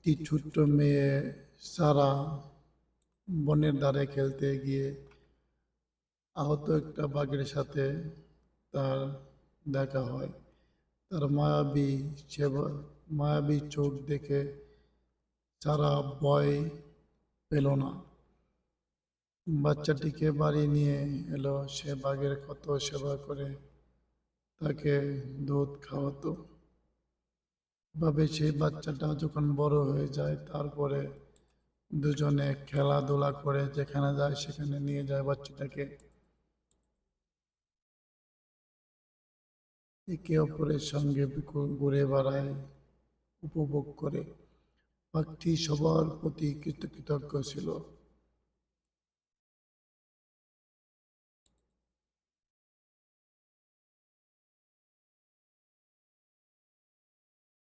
একটি ছোট্ট মেয়ে সারা বনের ধারে খেলতে গিয়ে আহত একটা বাঘের সাথে তার দেখা হয়। তার মায়াবী চোখ দেখে সারা ভয় পেল না। বাচ্চাটিকে বাড়ি নিয়ে এলো। সে বাঘের কত সেবা করে তাকে দুধ খাওয়াতো। ভাবে সেই বাচ্চাটা যখন বড় হয়ে যায় তারপরে দুজনে খেলাধুলা করে, যেখানে যায় সেখানে নিয়ে যায় বাচ্চাটাকে, একে অপরের সঙ্গে ঘুরে বেড়ায়, উপভোগ করে। পাখিটি সবার প্রতি কৃতজ্ঞ ছিল।